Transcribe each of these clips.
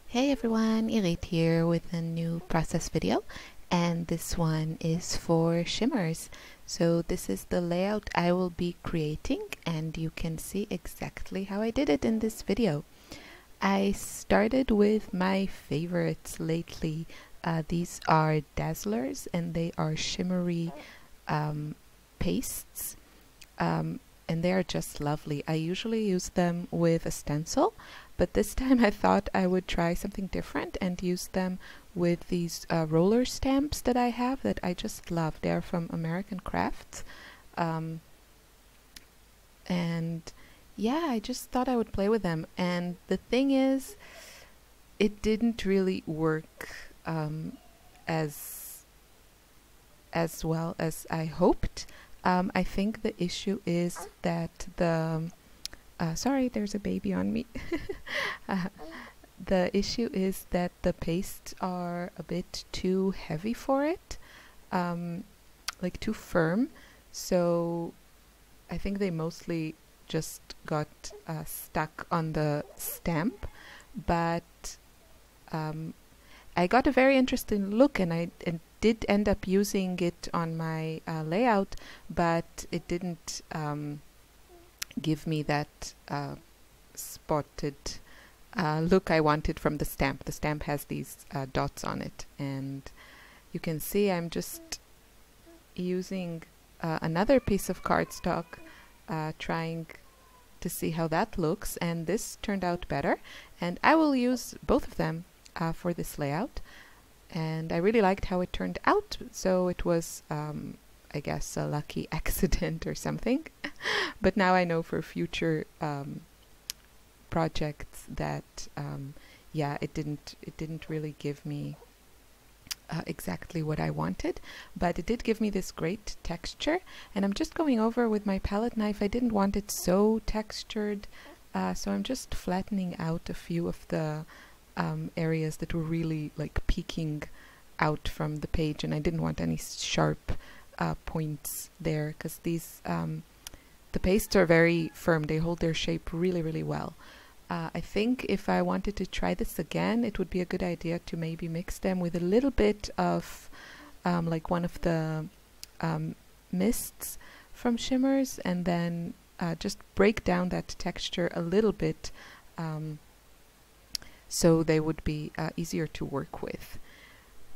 Hey everyone, Irit here with a new process video, and this one is for Shimmerz. So this is the layout I will be creating, and you can see exactly how I did it in this video. I started with my favorites lately. These are Dazzlers, and they are shimmery pastes. And they are just lovely. I usually use them with a stencil, but this time I thought I would try something different and use them with these roller stamps that I have that I just love. They're from American Crafts. And yeah, I just thought I would play with them. And the thing is, it didn't really work as well as I hoped. I think the issue is that sorry, there's a baby on me. The issue is that the pastes are a bit too heavy for it, like too firm. So I think they mostly just got stuck on the stamp, but I got a very interesting look, and I did end up using it on my layout, but it didn't give me that spotted look I wanted from the stamp. The stamp has these dots on it, and you can see I'm just using another piece of cardstock, trying to see how that looks, and this turned out better, and I will use both of them for this layout. And I really liked how it turned out, so it was, I guess, a lucky accident or something. But now I know for future projects that, yeah, it didn't really give me exactly what I wanted, but it did give me this great texture. And I'm just going over with my palette knife. I didn't want it so textured, so I'm just flattening out a few of the areas that were really like peeking out from the page, and I didn't want any sharp points there, because these the pastes are very firm. They hold their shape really well. I think if I wanted to try this again, it would be a good idea to maybe mix them with a little bit of like one of the mists from Shimmerz, and then just break down that texture a little bit, so they would be easier to work with.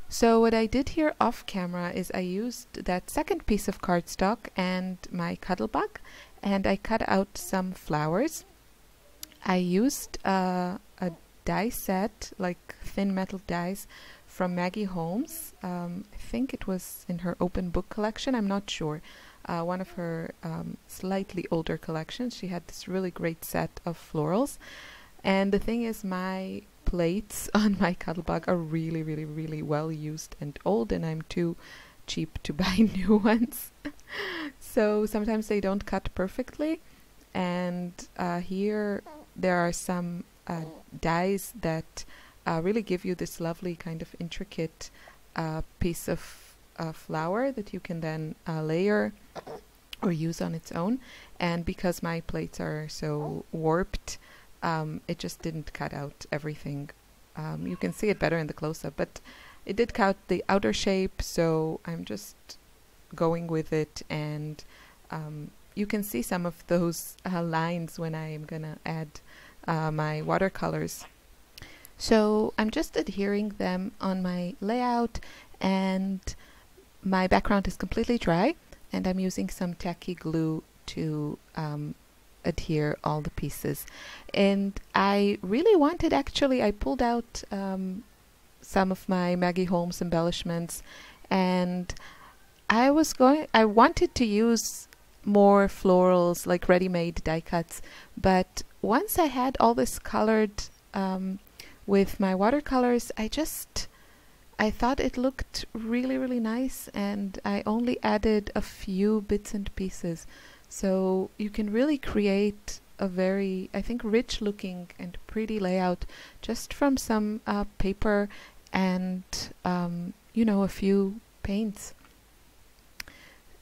So what I did here off camera is I used that second piece of cardstock and my Cuttlebug, and I cut out some flowers. I used a die set, like thin metal dies from Maggie Holmes. I think it was in her open book collection, I'm not sure. One of her slightly older collections. She had this really great set of florals. And the thing is, my plates on my Cuttlebug are really well used and old, and I'm too cheap to buy new ones. So sometimes they don't cut perfectly. And here there are some dies that really give you this lovely kind of intricate piece of flower that you can then layer or use on its own. And because my plates are so warped, it just didn't cut out everything. You can see it better in the close-up, but it did cut the outer shape, so I'm just going with it. And you can see some of those lines when I'm gonna add my watercolors. So I'm just adhering them on my layout, and my background is completely dry, and I'm using some tacky glue to adhere all the pieces. And I really wanted, actually, I pulled out some of my Maggie Holmes embellishments, and I wanted to use more florals, like ready-made die cuts, but once I had all this colored with my watercolors, I thought it looked really nice, and I only added a few bits and pieces. So you can really create a very, I think, rich looking and pretty layout just from some paper and, you know, a few paints.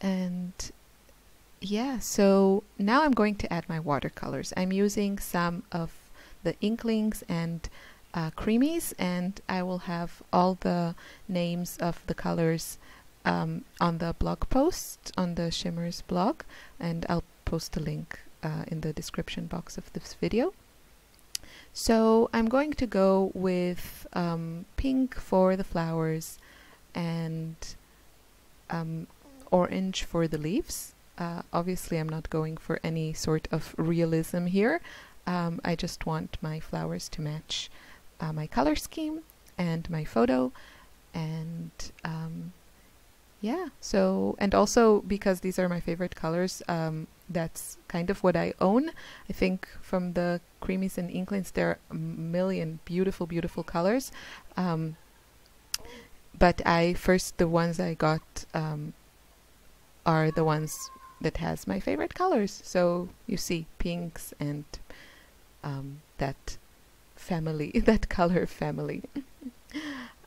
And yeah, so now I'm going to add my watercolors. I'm using some of the Inklings and creamies, and I will have all the names of the colors on the blog post on the Shimmerz blog, and I'll post a link in the description box of this video. So I'm going to go with pink for the flowers and orange for the leaves. Obviously I'm not going for any sort of realism here. I just want my flowers to match my color scheme and my photo, and yeah, so, and also because these are my favorite colors, that's kind of what I own. I think from the creamies and inklings there are a million beautiful, beautiful colors. But the ones I got are the ones that has my favorite colors. So you see pinks and that family, that color family.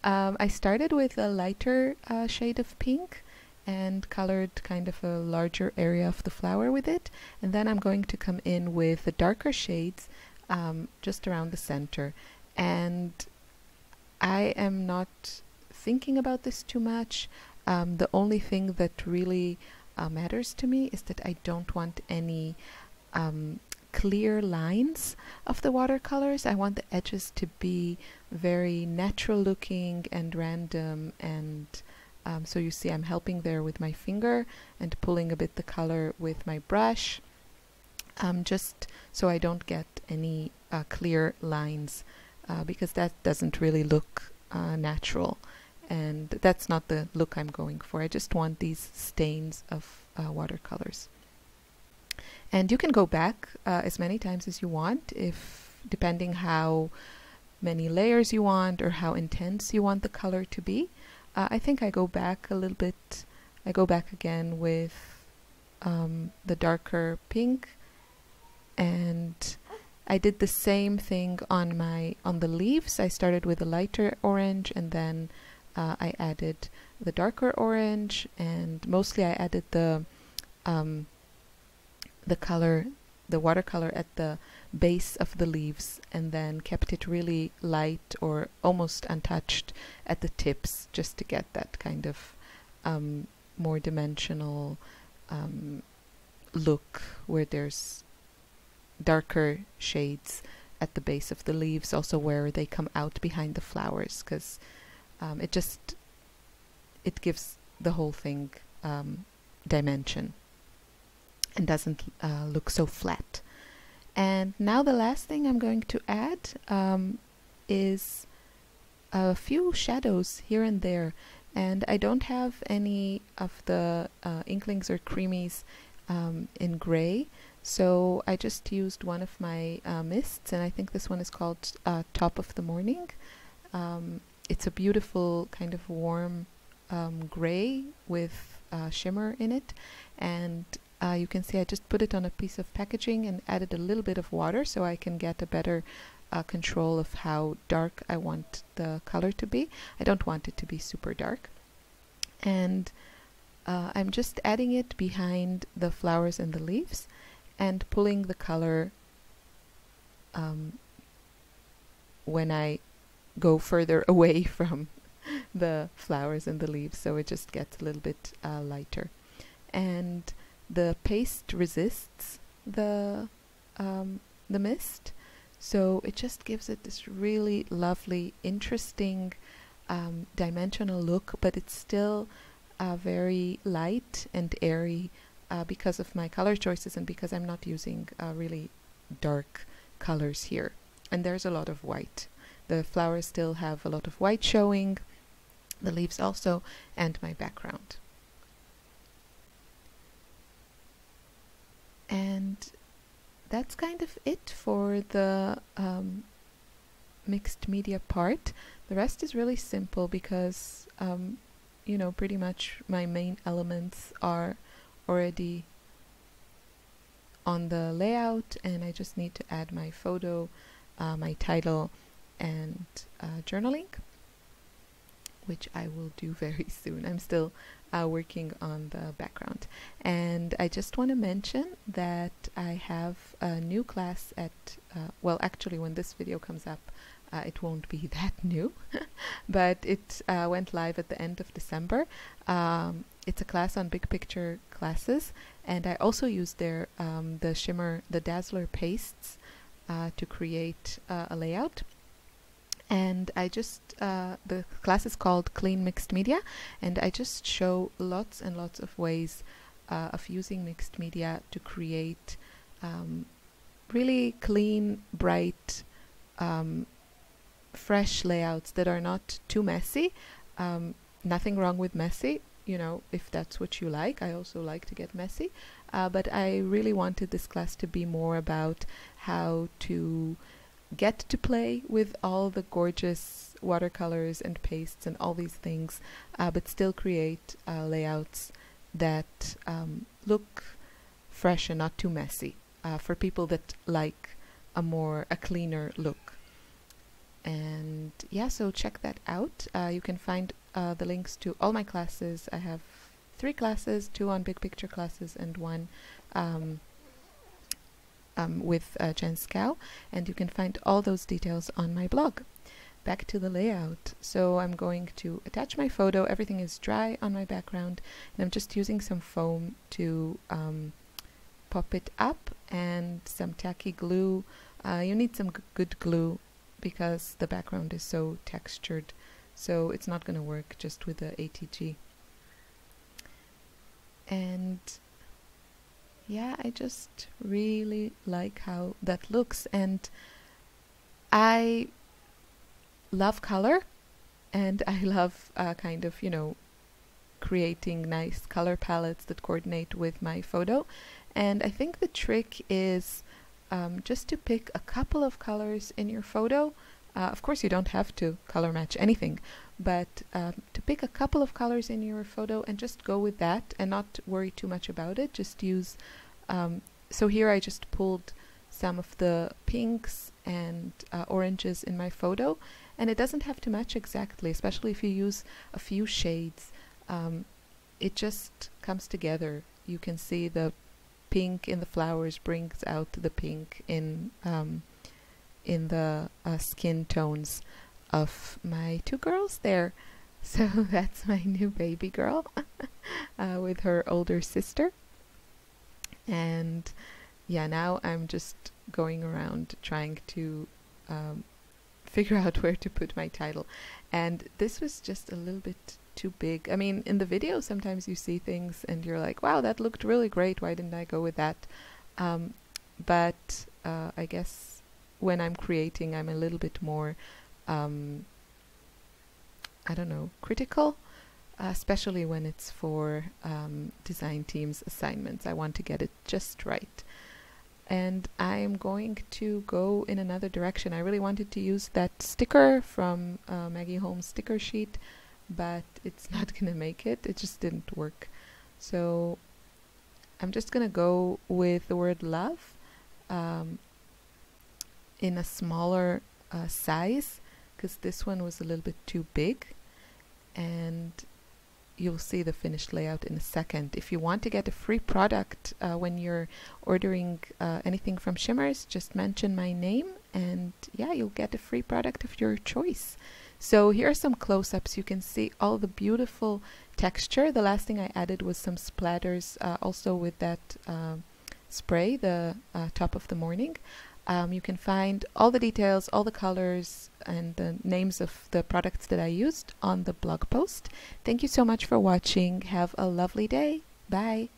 I started with a lighter shade of pink and colored kind of a larger area of the flower with it, and then I'm going to come in with the darker shades just around the center. And I am not thinking about this too much. The only thing that really matters to me is that I don't want any clear lines of the watercolors. I want the edges to be very natural looking and random, and so you see I'm helping there with my finger and pulling a bit the color with my brush, just so I don't get any clear lines, because that doesn't really look natural, and that's not the look I'm going for. I just want these stains of watercolors. And you can go back as many times as you want, if depending how many layers you want or how intense you want the color to be. I think I go back a little bit. I go back again with the darker pink, and I did the same thing on the leaves. I started with a lighter orange, and then I added the darker orange, and mostly I added the color, the watercolor at the base of the leaves, and then kept it really light or almost untouched at the tips, just to get that kind of more dimensional look, where there's darker shades at the base of the leaves, also where they come out behind the flowers, because it gives the whole thing dimension and doesn't look so flat. And now the last thing I'm going to add is a few shadows here and there, and I don't have any of the inklings or creamies in gray, so I just used one of my mists, and I think this one is called Top of the Morning. It's a beautiful kind of warm gray with shimmer in it, and you can see I just put it on a piece of packaging and added a little bit of water so I can get a better control of how dark I want the color to be. I don't want it to be super dark. And I'm just adding it behind the flowers and the leaves and pulling the color when I go further away from the flowers and the leaves, so it just gets a little bit lighter. And the paste resists the mist, so it just gives it this really lovely, interesting, dimensional look, but it's still very light and airy because of my color choices and because I'm not using really dark colors here. And there's a lot of white. The flowers still have a lot of white showing, the leaves also, and my background. And that's kind of it for the mixed media part. The rest is really simple because you know, pretty much my main elements are already on the layout, and I just need to add my photo, my title, and journaling, which I will do very soon. I'm still working on the background. And I just want to mention that I have a new class at, well, actually when this video comes up, it won't be that new, but it went live at the end of December. It's a class on big picture classes, and I also used their the Dazzler pastes to create a layout. And I just the class is called Clean Mixed Media, and I just show lots and lots of ways of using mixed media to create really clean, bright, fresh layouts that are not too messy. Nothing wrong with messy, you know, if that's what you like. I also like to get messy, but I really wanted this class to be more about how to get to play with all the gorgeous watercolors and pastes and all these things, but still create layouts that look fresh and not too messy, for people that like a cleaner look. And yeah, so check that out. You can find the links to all my classes. I have 3 classes, 2 on big picture classes and 1 with Jen Scow, and you can find all those details on my blog. Back to the layout. So I'm going to attach my photo. Everything is dry on my background, and I'm just using some foam to pop it up and some tacky glue. You need some good glue because the background is so textured, so it's not going to work just with the ATG. And yeah, I just really like how that looks, and I love color, and I love kind of, you know, creating nice color palettes that coordinate with my photo. And I think the trick is just to pick a couple of colors in your photo. Of course, you don't have to color match anything, but to pick a couple of colors in your photo and just go with that and not worry too much about it. Just use, so here I just pulled some of the pinks and oranges in my photo, and it doesn't have to match exactly, especially if you use a few shades. It just comes together. You can see the pink in the flowers brings out the pink in the skin tones of my 2 girls there. So that's my new baby girl with her older sister. And yeah, now I'm just going around trying to figure out where to put my title. And this was just a little bit too big. I mean, in the video sometimes you see things and you're like, wow, that looked really great, why didn't I go with that? But I guess when I'm creating, I'm a little bit more I don't know, critical, especially when it's for design teams assignments. I want to get it just right. And I'm going to go in another direction. I really wanted to use that sticker from Maggie Holmes' sticker sheet, but it's not going to make it. It just didn't work. So I'm just going to go with the word love in a smaller size, because this one was a little bit too big. And you'll see the finished layout in a second. If you want to get a free product when you're ordering anything from Shimmerz, just mention my name, and yeah, you'll get a free product of your choice. So here are some close-ups. You can see all the beautiful texture. The last thing I added was some splatters also with that spray, the top of the morning. You can find all the details, all the colors, and the names of the products that I used on the blog post. Thank you so much for watching. Have a lovely day. Bye.